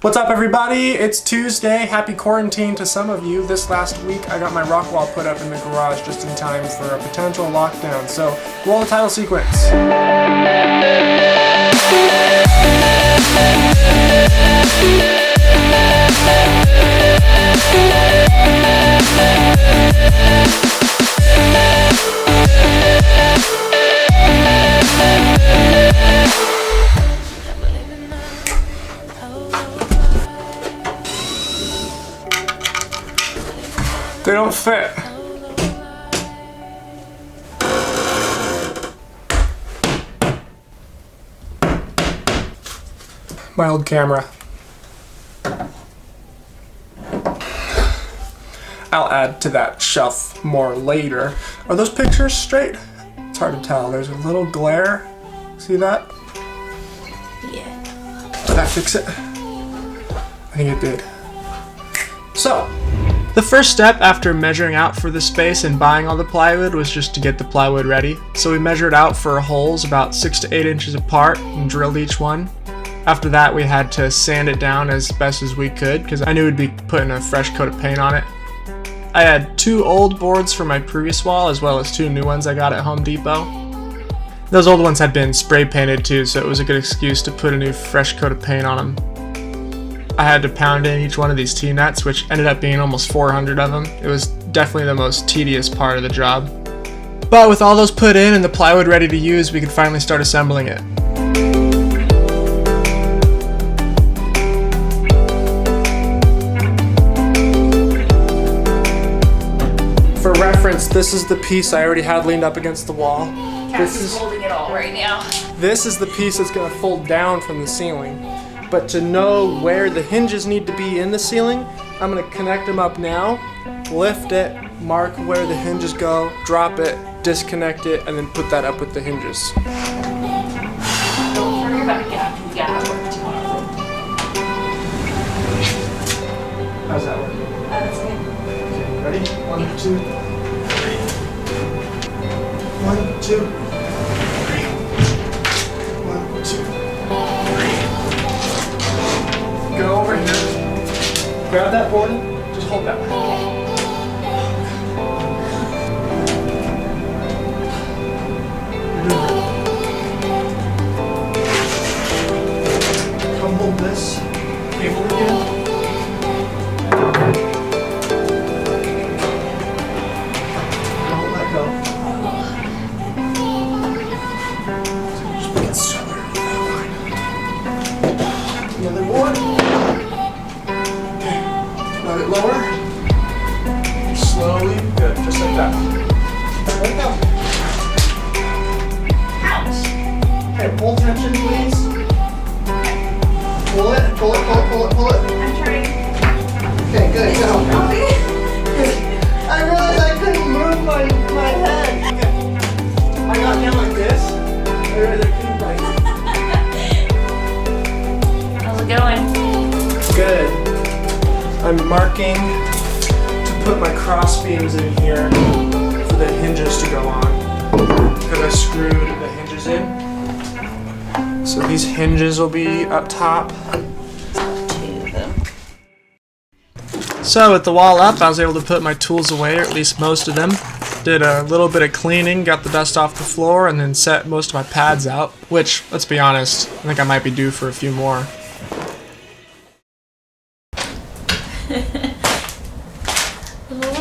What's up, everybody? It's Tuesday. Happy quarantine to some of you. This last week I got my rock wall put up in the garage just in time for a potential lockdown. So roll the title sequence. They don't fit. My old camera. I'll add to that shelf more later. Are those pictures straight? It's hard to tell. There's a little glare. See that? Yeah. Did that fix it? I think it did. So, the first step after measuring out for the space and buying all the plywood was just to get the plywood ready. So we measured out for holes about 6 to 8 inches apart and drilled each one. After that we had to sand it down as best as we could because I knew we'd be putting a fresh coat of paint on it. I had 2 old boards from my previous wall as well as 2 new ones I got at Home Depot. Those old ones had been spray painted too, so it was a good excuse to put a new fresh coat of paint on them. I had to pound in each one of these T-nuts, which ended up being almost 400 of them. It was definitely the most tedious part of the job. But with all those put in and the plywood ready to use, we could finally start assembling it. For reference, this is the piece I already had leaned up against the wall. Cassie's holding it all right now. This is the piece that's going to fold down from the ceiling. But to know where the hinges need to be in the ceiling, I'm going to connect them up now, lift it, mark where the hinges go, drop it, disconnect it, and then put that up with the hinges. Don't worry about getting gap work tomorrow. How's that working? That's good. Okay, ready? 1, 2, 3. 1, 2. 1, 2. Go over here, grab that board, just hold that. Come hold this cable again. Don't let go. Just make it stronger with that line. The other board. Let it lower. Slowly. Good. Just like that. Let it go. Ouch. Okay, pull tension, please. Pull it, pull it, pull it, pull it, pull it. I'm trying. Okay, good, go. I realized I couldn't move my head. Okay. I got down like this. I realized I couldn't How's it going? Good. I'm marking to put my cross beams in here for the hinges to go on because I screwed the hinges in. So these hinges will be up top. So with the wall up, I was able to put my tools away, or at least most of them. Did a little bit of cleaning, got the dust off the floor, and then set most of my pads out, which, let's be honest, I think I might be due for a few more.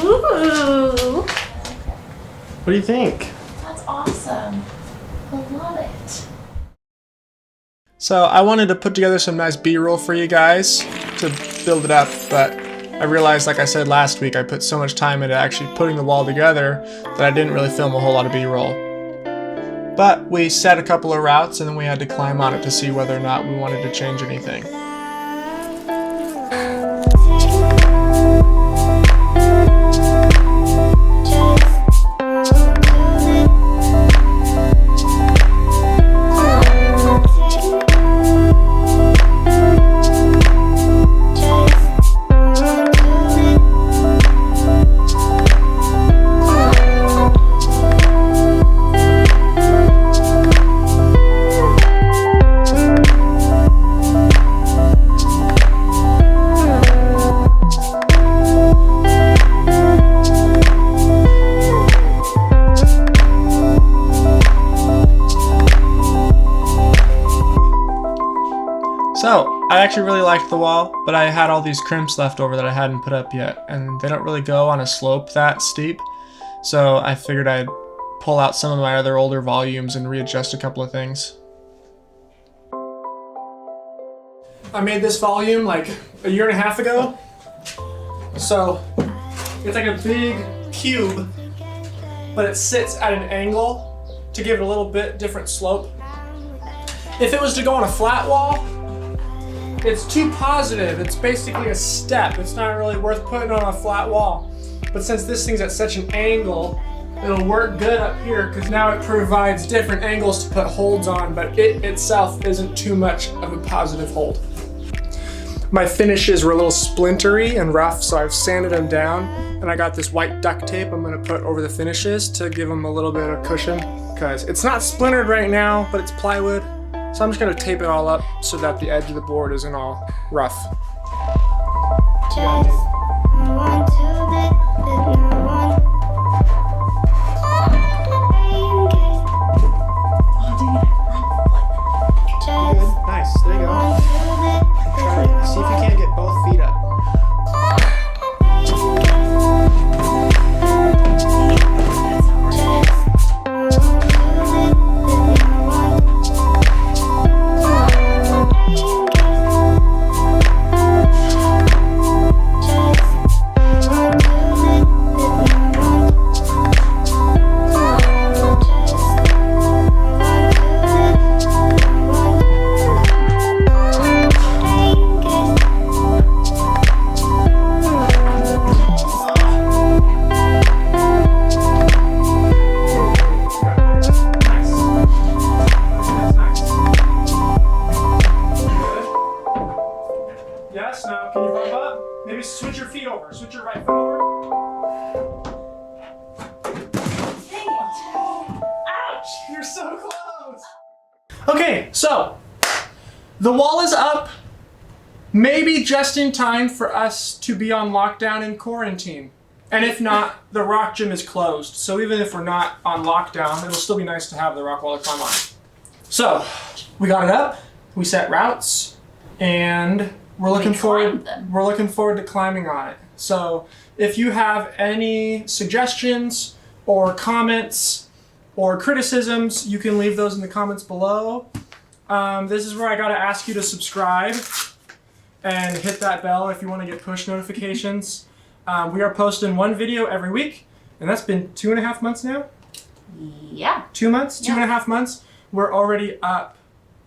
Ooh, What do you think? that's awesome. I love it. So I wanted to put together some nice B-roll for you guys to build it up, but I realized, like I said last week, I put so much time into actually putting the wall together that I didn't really film a whole lot of B-roll. But we set a couple of routes and then we had to climb on it to see whether or not we wanted to change anything. actually really liked the wall, but I had all these crimps left over that I hadn't put up yet, and they don't really go on a slope that steep, so I figured I'd pull out some of my other older volumes and readjust a couple of things. I made this volume like a year and a half ago, so it's like a big cube, but it sits at an angle to give it a little bit different slope. If it was to go on a flat wall, it's too positive. It's basically a step. It's not really worth putting on a flat wall. But since this thing's at such an angle, it'll work good up here because now it provides different angles to put holds on, but it itself isn't too much of a positive hold. My finishes were a little splintery and rough, so I've sanded them down, and I got this white duct tape I'm gonna put over the finishes to give them a little bit of cushion, because it's not splintered right now, but it's plywood. So I'm just gonna tape it all up so that the edge of the board isn't all rough. Nice, there you go. Try it. See if you can't get both feet up. Yes, now can you bump up? Maybe switch your feet over. Switch your right foot over. Dang it. Ouch! You're so close! Okay, so the wall is up, maybe just in time for us to be on lockdown and quarantine. And if not, the rock gym is closed. So even if we're not on lockdown, it'll still be nice to have the rock wall to climb on. So we got it up, we set routes, and we're looking forward to climbing on it. So if you have any suggestions or comments or criticisms, you can leave those in the comments below. This is where I gotta ask you to subscribe and hit that bell if you want to get push notifications. We are posting one video every week, and that's been 2.5 months now? Yeah. 2 months? Yeah. 2.5 months? We're already up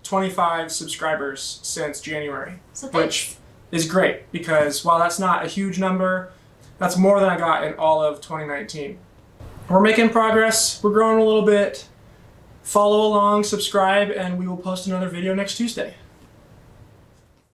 25 subscribers since January, So which is great because while that's not a huge number, that's more than I got in all of 2019. We're making progress, we're growing a little bit. Follow along, subscribe, and we will post another video next Tuesday.